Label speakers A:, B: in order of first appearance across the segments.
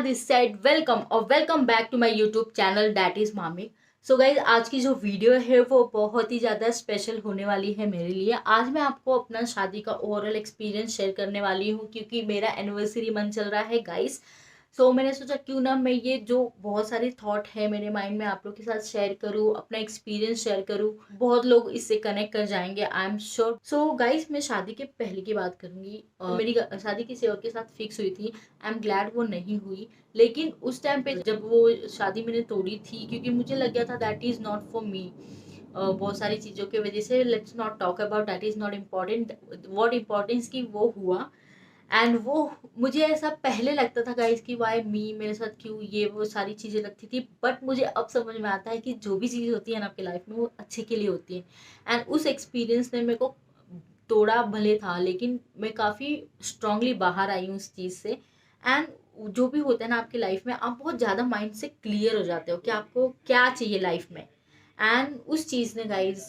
A: This side welcome back to my YouTube channel that is Mami. So guys, आज की जो video है वो बहुत ही ज़्यादा स्पेशल होने वाली है मेरे लिए। आज मैं आपको अपना शादी का ओवरऑल एक्सपीरियंस शेयर करने वाली हूँ क्योंकि मेरा एनिवर्सरी मंथ चल रहा है गाइज। सो मैंने सोचा क्यों ना मैं ये जो बहुत सारे थॉट है मेरे माइंड में आप लोग के साथ शेयर करूँ, अपना एक्सपीरियंस शेयर करूँ। बहुत लोग इससे कनेक्ट कर जाएंगे, I am sure. So guys, मैं शादी के पहले की बात करूँगी। मेरी शादी किसी और के साथ फिक्स हुई थी। आई एम ग्लैड वो नहीं हुई। लेकिन उस टाइम पे जब वो शादी मैंने तोड़ी थी, क्योंकि मुझे लग गया था that is not for me. बहुत सारी चीज़ों की वजह से let's not talk about, that is not important. What importance की वो हुआ। एंड वो मुझे ऐसा पहले लगता था गाइस कि वाई मी, मेरे साथ क्यों ये वो सारी चीज़ें लगती थी। बट मुझे अब समझ में आता है कि जो भी चीज़ होती है ना आपकी लाइफ में वो अच्छे के लिए होती है। एंड उस एक्सपीरियंस ने मेरे को तोड़ा भले था, लेकिन मैं काफ़ी स्ट्रांगली बाहर आई हूँ उस चीज़ से। एंड जो भी होता है ना आपकी लाइफ में, आप बहुत ज़्यादा माइंड से क्लियर हो जाते हो कि आपको क्या चाहिए लाइफ में। एंड उस चीज़ ने गाइस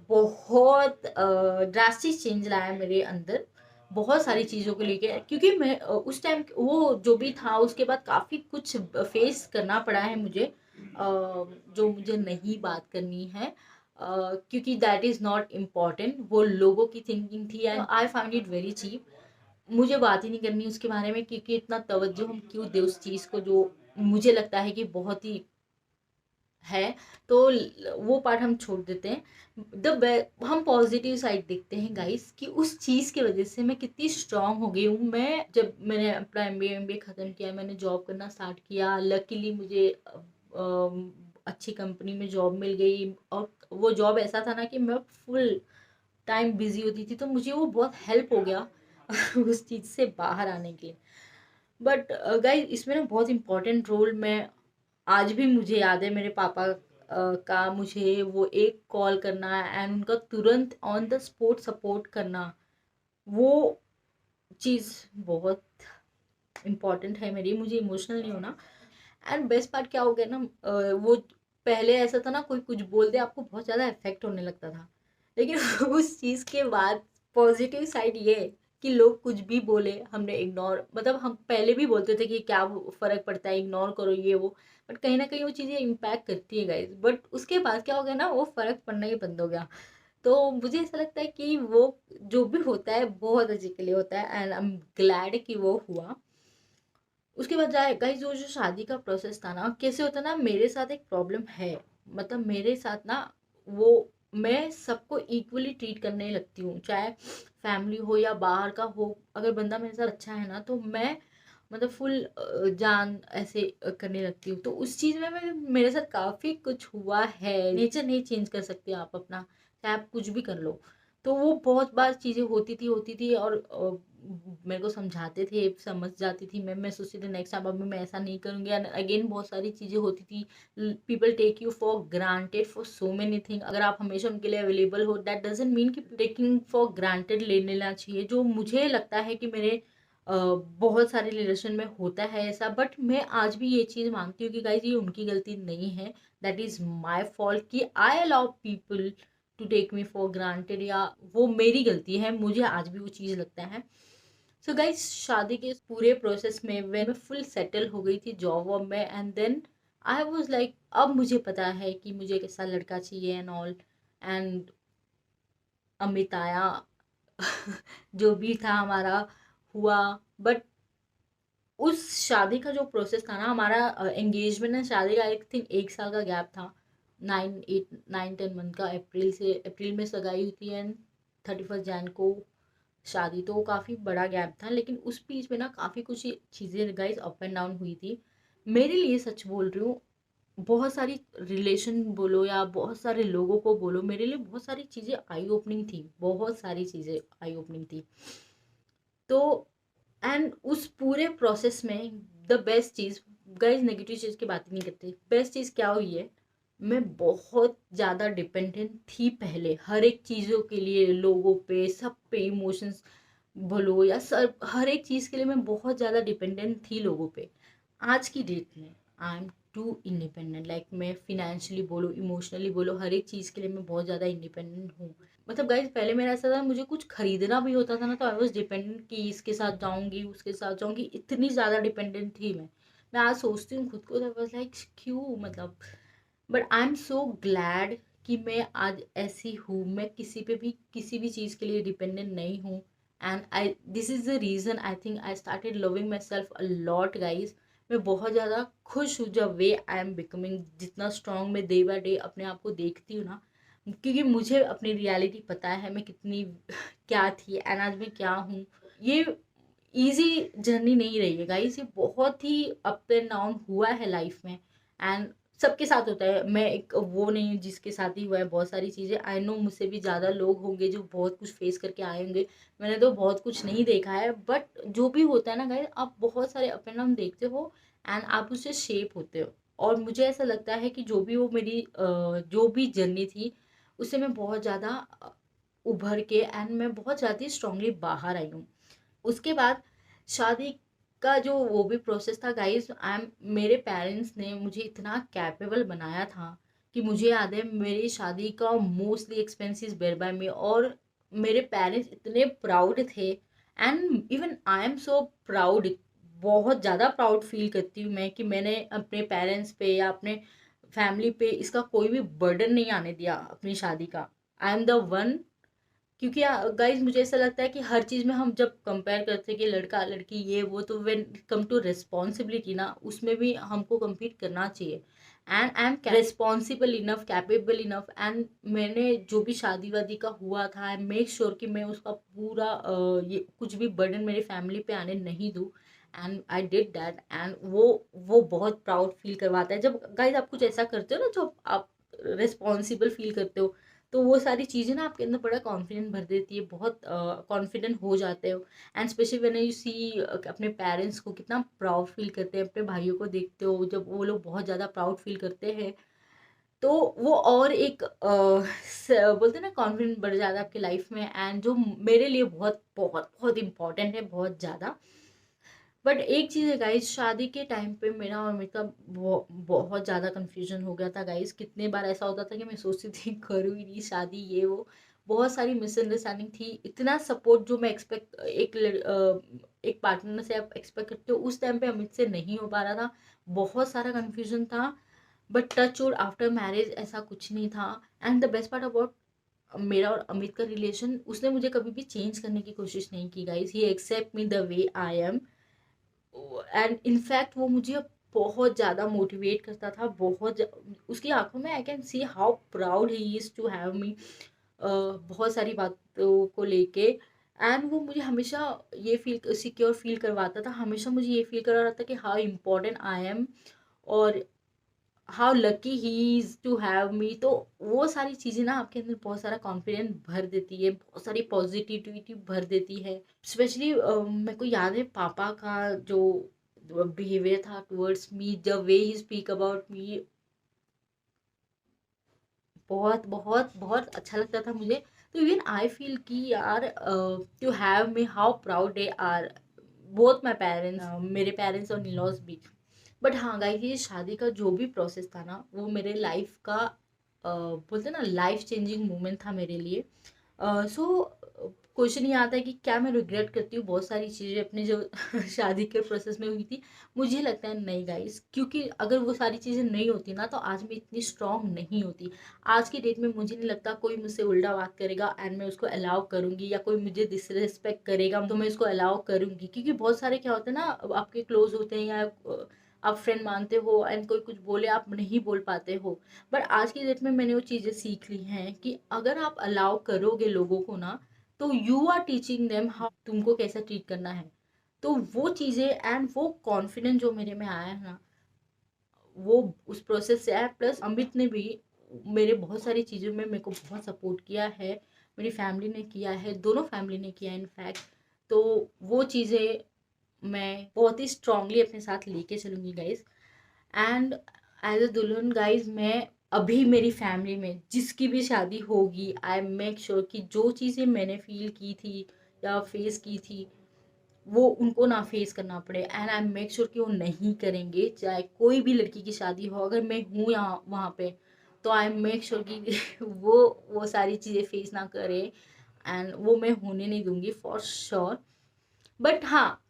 A: बहुत ड्रास्टिक चेंज लाया मेरे अंदर, बहुत सारी चीज़ों को लेके। क्योंकि मैं उस टाइम वो जो भी था उसके बाद काफ़ी कुछ फेस करना पड़ा है मुझे, जो मुझे नहीं बात करनी है। क्योंकि दैट इज़ नॉट इम्पॉर्टेंट, वो लोगों की थिंकिंग थी and I find it very cheap. मुझे बात ही नहीं करनी उसके बारे में, क्योंकि इतना तवज्जो हम क्यों दे उस चीज़ को जो मुझे लगता है कि बहुत ही है। तो वो पार्ट हम छोड़ देते हैं। हम पॉजिटिव साइड देखते हैं गाइस कि उस चीज़ की वजह से मैं कितनी स्ट्रांग हो गई हूँ। मैं जब मैंने अपना एमबीए ख़त्म किया, मैंने जॉब करना स्टार्ट किया। लकीली मुझे अच्छी कंपनी में जॉब मिल गई, और वो जॉब ऐसा था ना कि मैं फुल टाइम बिजी होती थी, तो मुझे वो बहुत हेल्प हो गया उस चीज़ से बाहर आने के लिए। बट गाइस, इसमें ना बहुत इम्पोर्टेंट रोल मैं आज भी मुझे याद है मेरे पापा का मुझे वो एक कॉल करना एंड उनका तुरंत ऑन द स्पॉट सपोर्ट करना, वो चीज़ बहुत इम्पॉर्टेंट है मेरी। मुझे इमोशनल नहीं होना। एंड बेस्ट पार्ट क्या हो गया ना, वो पहले ऐसा था ना, कोई कुछ बोल दे आपको बहुत ज़्यादा इफेक्ट होने लगता था। लेकिन उस चीज़ के बाद पॉजिटिव साइड ये है कि लोग कुछ भी बोले हमने इग्नोर, मतलब हम पहले भी बोलते थे कि क्या फ़र्क पड़ता है, इग्नोर करो ये वो। बट कहीं ना कहीं वो चीज़ें इम्पैक्ट करती है गाइज। बट उसके बाद क्या हो गया ना, वो फ़र्क पड़ना ही बंद हो गया। तो मुझे ऐसा लगता है कि वो जो भी होता है बहुत अच्छे के लिए होता है एंड आई एम ग्लैड कि वो हुआ। उसके बाद जाए गाइस, जो शादी का प्रोसेस था ना, कैसे होता ना, मेरे साथ एक प्रॉब्लम है। मतलब मेरे साथ ना, वो मैं सबको इक्वली ट्रीट करने लगती हूँ, चाहे फैमिली हो या बाहर का हो। अगर बंदा मेरे साथ अच्छा है ना, तो मैं मतलब फुल जान ऐसे करने लगती हूँ। तो उस चीज़ में मेरे साथ काफ़ी कुछ हुआ है। नेचर नहीं चेंज कर सकते आप अपना, चाहे आप कुछ भी कर लो। तो वो बहुत बार चीज़ें होती थी और मेरे को समझाते थे, समझ जाती थी मैं सोचती थी नेक्स्ट टाइम अब मैं ऐसा नहीं करूँगी। एंड अगेन बहुत सारी चीज़ें होती थी। People take you for granted for so many thing. अगर आप हमेशा उनके लिए अवेलेबल हो, दैट डजेंट मीन कि टेकिंग फॉर ग्रांटेड ले लेना चाहिए, जो मुझे लगता है कि मेरे बहुत सारे रिलेशन में होता है ऐसा। बट मैं आज भी ये चीज़ मानती हूँ कि गाइज ये उनकी गलती नहीं है, दैट इज़ माई फॉल्ट कि I allow people to take me for granted, या वो मेरी गलती है। मुझे आज भी वो चीज़ लगता है। सो गाइस, शादी के इस पूरे प्रोसेस में मैं फुल सेटल हो गई थी जॉब वॉब में। And then I was like, अब मुझे पता है कि मुझे कैसा लड़का चाहिए एंड ऑल। एंड अमित आया जो भी था हमारा हुआ। बट उस शादी का जो प्रोसेस था ना, हमारा एंगेजमेंट एंड शादी का आई थिंक 1 साल का गैप था। 9 8 9 10 मंथ का। अप्रैल में सगाई हुई थी एंड 31 जैन को शादी। तो काफ़ी बड़ा गैप था, लेकिन उस बीच में ना काफ़ी कुछ चीज़ें गाइस अप एंड डाउन हुई थी मेरे लिए। सच बोल रही हूँ, बहुत सारी रिलेशन बोलो या बहुत सारे लोगों को बोलो, मेरे लिए बहुत सारी चीज़ें आई ओपनिंग थी, बहुत सारी चीज़ें आई ओपनिंग थी। तो एंड उस पूरे प्रोसेस में द बेस्ट चीज़, गाइस नेगेटिव चीज़ की बात ही नहीं करते, बेस्ट चीज़ क्या हुई है, मैं बहुत ज़्यादा डिपेंडेंट थी पहले हर एक चीज़ों के लिए, लोगों पे, सब पे, इमोशंस बोलो या सब, हर एक चीज़ के लिए मैं बहुत ज़्यादा डिपेंडेंट थी लोगों पे। आज की डेट में I am too independent, like मैं फिनेंशियली बोलो, इमोशनली बोलो, हर एक चीज़ के लिए मैं बहुत ज़्यादा इंडिपेंडेंट हूँ। मतलब गाइज, पहले मेरा ऐसा था, मुझे कुछ खरीदना भी होता था ना, तो आई वॉज डिपेंडेंट कि इसके साथ जाऊँगी उसके साथ जाऊँगी, इतनी ज़्यादा डिपेंडेंट थी मैं। मैं आज सोचती हूँ खुद को, वाज लाइक क्यों, मतलब। But I am so glad कि मैं आज ऐसी हूँ, मैं किसी पे भी किसी भी चीज़ के लिए डिपेंडेंट नहीं हूँ। And I this is the reason I think I started loving my self a lot guys. मैं बहुत ज़्यादा खुश हूँ जब वे आई एम बिकमिंग, जितना स्ट्रांग मैं डे बाय डे अपने आप को देखती हूँ ना, क्योंकि मुझे अपनी रियलिटी पता है मैं कितनी क्या थी एंड आज मैं क्या हूँ। ये इजी जर्नी नहीं रही है गाइस, ये बहुत ही अप एंड डाउन हुआ है लाइफ में। एंड सबके साथ होता है, मैं एक वो नहीं हूँ जिसके साथ ही हुआ है बहुत सारी चीज़ें। आई नो मुझसे भी ज़्यादा लोग होंगे जो बहुत कुछ फेस करके आए होंगे, मैंने तो बहुत कुछ नहीं देखा है। बट जो भी होता है ना गाइस, आप बहुत सारे अप एंड डाउन देखते हो एंड आप उससे शेप होते हो। और मुझे ऐसा लगता है कि जो भी वो मेरी जो भी जर्नी थी, उससे मैं बहुत ज़्यादा उभर के एंड मैं बहुत ज़्यादा स्ट्रांगली बाहर आई हूँ। उसके बाद शादी का जो वो भी प्रोसेस था गाइस, आई एम मेरे पेरेंट्स ने मुझे इतना कैपेबल बनाया था कि मुझे याद है मेरी शादी का मोस्टली एक्सपेंसेस बेयर बाय मी। और मेरे पेरेंट्स इतने प्राउड थे and even I am so proud, बहुत ज़्यादा प्राउड फील करती हूँ मैं कि मैंने अपने पेरेंट्स पे या अपने फैमिली पे इसका कोई भी बर्डन नहीं आने दिया अपनी शादी का। आई एम द वन, क्योंकि गाइज मुझे ऐसा लगता है कि हर चीज़ में हम जब कंपेयर करते हैं कि लड़का लड़की ये वो, तो व्हेन कम टू रिस्पॉन्सिबिलिटी ना, उसमें भी हमको compete करना चाहिए। And I am responsible enough, capable enough. And मैंने जो भी शादी वादी का हुआ था, आई मेक श्योर कि मैं उसका पूरा ये कुछ भी बर्डन मेरी फैमिली पे आने नहीं दूँ। And I did that and वो बहुत प्राउड फील करवाता है जब गाइज आप कुछ ऐसा करते हो ना जो आप रिस्पॉन्सिबल फील करते हो। तो वो सारी चीज़ें ना आपके अंदर बड़ा कॉन्फिडेंट भर देती है, बहुत कॉन्फिडेंट हो जाते हो। And specially when you see अपने पेरेंट्स को कितना प्राउड फील करते हैं, अपने भाइयों को देखते हो जब वो लोग बहुत ज़्यादा प्राउड फील करते हैं, तो वो और एक बोलते हैं ना कॉन्फिडेंट बढ़ जाता है आपकी लाइफ में। एंड जो मेरे लिए बहुत बहुत बहुत इंपॉर्टेंट है, बहुत ज़्यादा। बट एक चीज़ है गाइस, शादी के टाइम पे मेरा और मेरा बहुत ज़्यादा कंफ्यूजन हो गया था गाइस। कितने बार ऐसा होता था कि मैं सोचती थी करूँ ही नहीं शादी, ये वो बहुत सारी मिसअंडरस्टैंडिंग थी। इतना सपोर्ट जो मैं एक्सपेक्ट एक पार्टनर से आप एक्सपेक्ट करते हो, उस टाइम पे अमित से नहीं हो पा रहा था। बहुत सारा कंफ्यूजन था। But touch wood after marriage ऐसा कुछ नहीं था। And the best part about मेरा और अमित का रिलेशन, उसने मुझे कभी भी चेंज करने की कोशिश नहीं की guys. He accept me the way I am. And in fact वो मुझे बहुत ज़्यादा मोटिवेट करता था, उसकी आंखों में I can see how proud he is to have me, बहुत सारी बातों को लेके। एंड वो मुझे हमेशा ये फील सिक्योर फील करवाता था, हमेशा मुझे ये फील करवा रहा था कि हाउ इम्पोर्टेंट आई एम और how lucky he is to have me. तो वो सारी चीज़ें ना आपके अंदर बहुत सारा कॉन्फिडेंस भर देती है, बहुत सारी पॉजिटिविटी भर देती है। स्पेशली मेरे को याद है पापा का जो बिहेवियर था towards me, the way he speak about me, बहुत बहुत बहुत अच्छा लगता था मुझे। तो इवन आई फील कि यार to have me, how proud they are, both my parents, मेरे पेरेंट्स और इन-लॉज भी। बट हाँ गाइस, ये शादी का जो भी प्रोसेस था ना, वो मेरे लाइफ का बोलते ना लाइफ चेंजिंग मोमेंट था मेरे लिए। सो क्वेश्चन ये आता है कि क्या मैं रिग्रेट करती हूँ बहुत सारी चीज़ें अपनी जो शादी के प्रोसेस में हुई थी। मुझे लगता है नहीं गाइस, क्योंकि अगर वो सारी चीज़ें नहीं होती ना, तो आज मैं इतनी स्ट्रांग नहीं होती। आज की डेट में मुझे नहीं लगता कोई मुझसे उल्टा बात करेगा एंड मैं उसको अलाउ करूँगी, या कोई मुझे डिसरिस्पेक्ट करेगा तो मैं उसको अलाउ करूँगी। क्योंकि बहुत सारे क्या होते हैं ना, आपके क्लोज होते हैं या आप फ्रेंड मानते हो एंड कोई कुछ बोले आप नहीं बोल पाते हो। बट आज की डेट में मैंने वो चीज़ें सीख ली हैं कि अगर आप अलाउ करोगे लोगों को ना, तो you are teaching them how तुमको कैसा ट्रीट करना है। तो वो चीज़ें एंड वो कॉन्फिडेंस जो मेरे में आया है ना, वो उस प्रोसेस से आया। प्लस अमित ने भी मेरे बहुत सारी चीज़ों में मेरे को बहुत सपोर्ट किया है, मेरी फैमिली ने किया है, दोनों फैमिली ने किया है इनफैक्ट। तो वो चीज़ें मैं बहुत ही स्ट्रांगली अपने साथ लेके चलूँगी गाइज। एंड एज अ दुल्हन गाइज, मैं अभी मेरी फैमिली में जिसकी भी शादी होगी, आई मेक श्योर कि जो चीज़ें मैंने फील की थी या फेस की थी, वो उनको ना फेस करना पड़े। एंड आई मेक श्योर कि वो नहीं करेंगे, चाहे कोई भी लड़की की शादी हो, अगर मैं हूँ यहाँ वहाँ पे, तो आई मेक श्योर कि वो सारी चीज़ें फेस ना करे। एंड वो मैं होने नहीं दूंगी फॉर श्योर। बट हाँ,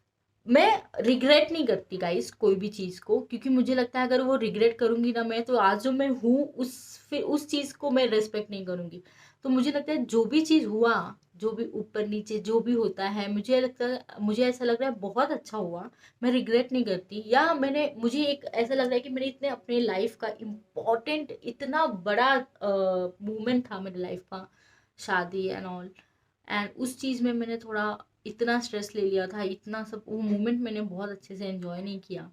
A: मैं रिग्रेट नहीं करती गाइस कोई भी चीज़ को, क्योंकि मुझे लगता है अगर वो रिग्रेट करूंगी ना मैं, तो आज जो मैं हूँ उस फिर उस चीज़ को मैं रेस्पेक्ट नहीं करूंगी। तो मुझे लगता है जो भी चीज़ हुआ, जो भी ऊपर नीचे जो भी होता है, मुझे ऐसा लग रहा है बहुत अच्छा हुआ। मैं रिग्रेट नहीं करती, या मुझे एक ऐसा लग रहा है कि मैंने इतने अपने लाइफ का इम्पोर्टेंट इतना बड़ा मोमेंट था मेरे लाइफ का, शादी एंड ऑल, एंड उस चीज़ में मैंने थोड़ा इतना स्ट्रेस ले लिया था, इतना सब वो मोमेंट मैंने बहुत अच्छे से एंजॉय नहीं किया।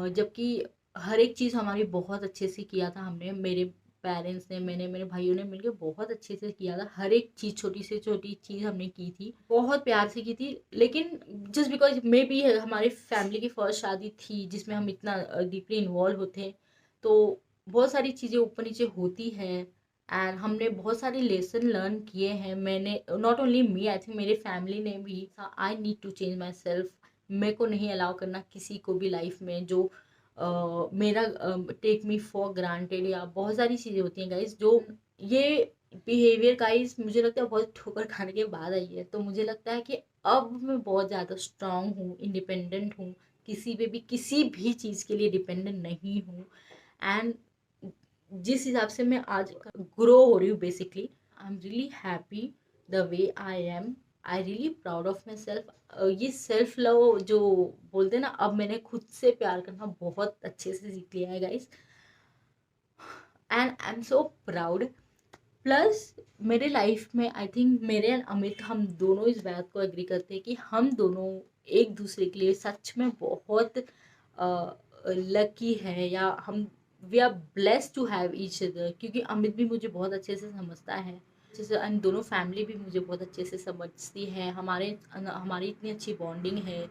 A: जबकि हर एक चीज़ हमारी बहुत अच्छे से किया था हमने, मेरे पेरेंट्स ने, मैंने, मेरे भाइयों ने मिलकर बहुत अच्छे से किया था। हर एक चीज़, छोटी से छोटी चीज़ हमने की थी, बहुत प्यार से की थी। लेकिन जस्ट बिकॉज मे बी हमारी फैमिली की फर्स्ट शादी थी जिसमें हम इतना डीपली इन्वॉल्व होते, तो बहुत सारी चीज़ें ऊपर नीचे होती है, एंड हमने बहुत सारे लेसन लर्न किए हैं। मैंने, not only me, I think मेरे फैमिली ने भी। I need to change myself. मेरे को नहीं अलाउ करना किसी को भी लाइफ में जो मेरा टेक मी फॉर ग्रांटेड, या बहुत सारी चीज़ें होती हैं गाइस जो ये बिहेवियर गाइस मुझे लगता है बहुत ठोकर खाने के बाद आई है। तो मुझे लगता है कि अब मैं बहुत ज़्यादा स्ट्रांग हूँ, इंडिपेंडेंट हूँ, किसी पे भी किसी भी चीज़ के लिए डिपेंडेंट नहीं हूँ। एंड जिस हिसाब से मैं आज ग्रो हो रही हूँ, basically I am really happy the way I M. I really proud of my self. ये सेल्फ लव जो बोलते हैं ना, अब मैंने खुद से प्यार करना बहुत अच्छे से सीख लिया है guys, and I am so proud. Plus मेरे लाइफ में आई थिंक मेरे एंड अमित, हम दोनों इस बात को एग्री करते हैं कि हम दोनों एक दूसरे के लिए सच में बहुत लकी है, या हम we are blessed to have each other, क्योंकि अमित भी मुझे बहुत अच्छे से समझता है, अच्छे से, एंड दोनों फैमिली भी मुझे बहुत अच्छे से समझती है, हमारी इतनी अच्छी बॉन्डिंग है।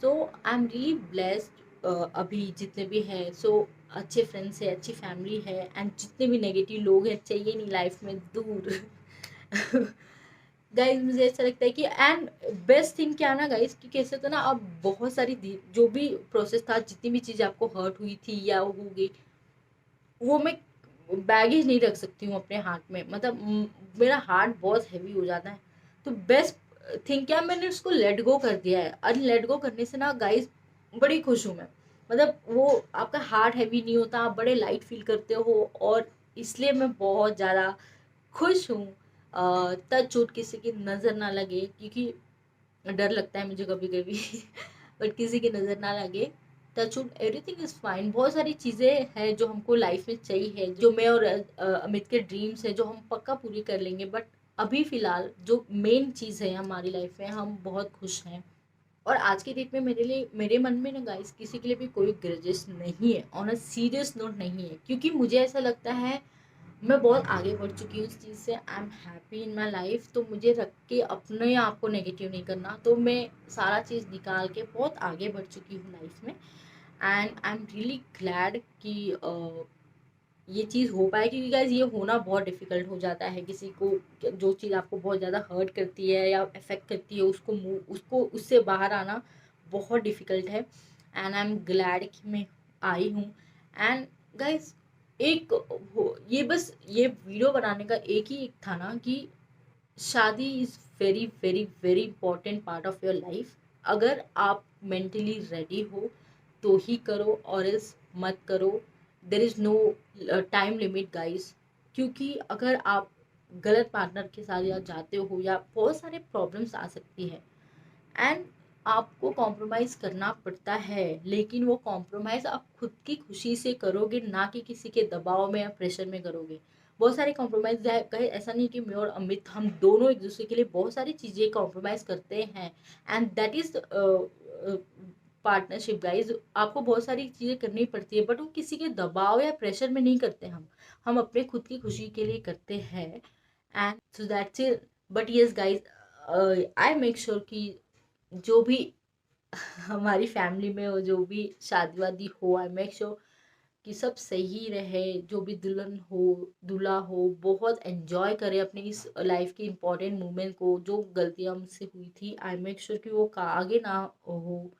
A: सो आई एम रियली ब्लेस्ड। अभी जितने भी है, सो अच्छे फ्रेंड्स है, अच्छी फैमिली है, एंड जितने भी नेगेटिव लोग हैं चाहिए नहीं लाइफ में, दूर। गाइज मुझे ऐसा लगता है कि, एंड बेस्ट थिंग क्या ना गाइज, कि कैसे तो ना अब बहुत सारी जो भी प्रोसेस था, जितनी भी चीज़ आपको हर्ट हुई थी या होगी, वो मैं बैगेज नहीं रख सकती हूँ अपने हाथ में, मतलब मेरा हार्ट बहुत हैवी हो जाता है। तो बेस्ट थिंग क्या, मैंने उसको लेट गो कर दिया है, और लेट गो करने से ना गाइज बड़ी खुश हूँ मैं। मतलब वो आपका हार्ट हैवी नहीं होता, आप बड़े लाइट फील करते हो, और इसलिए मैं बहुत ज़्यादा खुश हूँ। टच चोट किसी की नज़र ना लगे, क्योंकि डर लगता है मुझे कभी कभी। बट किसी की नज़र ना लगे, touch wood, everything is fine. बहुत सारी चीज़ें हैं जो हमको लाइफ में चाहिए, जो मैं और अमित के ड्रीम्स हैं जो हम पक्का पूरी कर लेंगे। बट अभी फ़िलहाल जो मेन चीज़ है हमारी लाइफ में, हम बहुत खुश हैं। और आज की डेट में मेरे मन में ना गाइस किसी के लिए भी कोई ग्रजेस नहीं है, ऑन अ सीरियस नोट नहीं है, क्योंकि मुझे ऐसा लगता है मैं बहुत आगे बढ़ चुकी हूँ उस चीज़ से। I am happy in my life, तो मुझे रख के अपने आप को नेगेटिव नहीं करना। तो मैं सारा चीज़ निकाल के बहुत आगे बढ़ चुकी हूँ लाइफ में, and I am really glad कि ये चीज़ हो पाए, क्योंकि गाइज ये होना बहुत डिफिकल्ट हो जाता है किसी को। जो चीज़ आपको बहुत ज़्यादा हर्ट करती है या अफेक्ट करती है, उसको उससे बाहर आना बहुत डिफिकल्ट है, एंड आई एम ग्लैड कि मैं आई हूँ। एंड गाइज एक ये बस ये वीडियो बनाने का एक था ना, कि शादी is very very very important part of your life. अगर आप मेंटली रेडी हो तो ही करो, और इस मत करो। There is no time limit guys, क्योंकि अगर आप गलत पार्टनर के साथ या जाते हो, या बहुत सारे प्रॉब्लम्स आ सकती है, एंड आपको कॉम्प्रोमाइज़ करना पड़ता है, लेकिन वो कॉम्प्रोमाइज़ आप खुद की खुशी से करोगे, ना कि किसी के दबाव में या प्रेशर में करोगे। बहुत सारे कॉम्प्रोमाइज़ है, कहीं ऐसा नहीं कि मैं और अमित हम दोनों एक दूसरे के लिए बहुत सारी चीज़ें कॉम्प्रोमाइज़ करते हैं, and that is partnership guys. आपको बहुत सारी चीज़ें करनी पड़ती है, बट वो किसी के दबाव या प्रेशर में नहीं करते, हम अपने खुद की खुशी के लिए करते हैं, and so that's it. But yes guys, I make sure कि जो भी हमारी फैमिली में हो, जो भी शादी वादी हो, आई मेक श्योर कि सब सही रहे। जो भी दुल्हन हो, दूल्हा हो, बहुत एंजॉय करे अपनी इस लाइफ के इम्पोर्टेंट मोमेंट को। जो गलतियां मुझसे हुई थी, आई मेक श्योर कि वो आगे ना हो,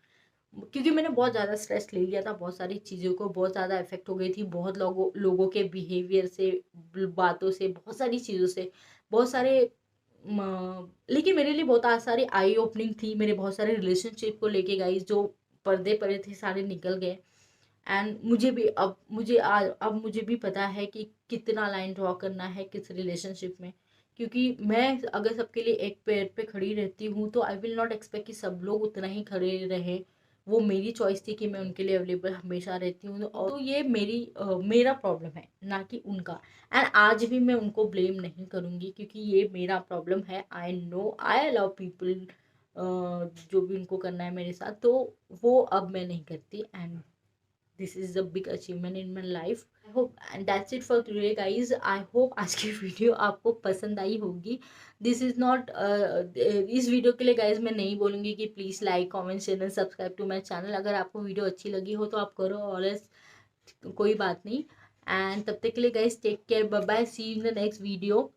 A: क्योंकि मैंने बहुत ज़्यादा स्ट्रेस ले लिया था, बहुत सारी चीज़ों को बहुत ज़्यादा इफेक्ट हो गई थी, बहुत लोगों के बिहेवियर से, बातों से, बहुत सारी चीज़ों से, बहुत सारे लेकिन मेरे लिए बहुत सारी आई ओपनिंग थी, मेरे बहुत सारे रिलेशनशिप को लेके गाइस, जो पर्दे पड़े थे सारे निकल गए। एंड मुझे भी अब मुझे भी पता है कि कितना लाइन ड्रॉ करना है किस रिलेशनशिप में, क्योंकि मैं अगर सबके लिए एक पैर पे खड़ी रहती हूँ तो आई विल नॉट एक्सपेक्ट कि सब लोग उतना ही खड़े रहे। वो मेरी चॉइस थी कि मैं उनके लिए अवेलेबल हमेशा रहती हूँ, और तो ये मेरा प्रॉब्लम है, ना कि उनका। एंड आज भी मैं उनको ब्लेम नहीं करूँगी, क्योंकि ये मेरा प्रॉब्लम है। I know I love people, जो भी उनको करना है मेरे साथ, तो वो अब मैं नहीं करती। And this is the big achievement in my life. I hope and that's it for today guys. I hope आज की वीडियो आपको पसंद आई होगी। दिस इज नॉट इस वीडियो के लिए गाइज मैं नहीं बोलूँगी कि please like comment share and subscribe to my channel. अगर आपको वीडियो अच्छी लगी हो तो आप करो, और कोई बात नहीं। एंड तब तक के लिए guys take care, bye bye, see you in the next video.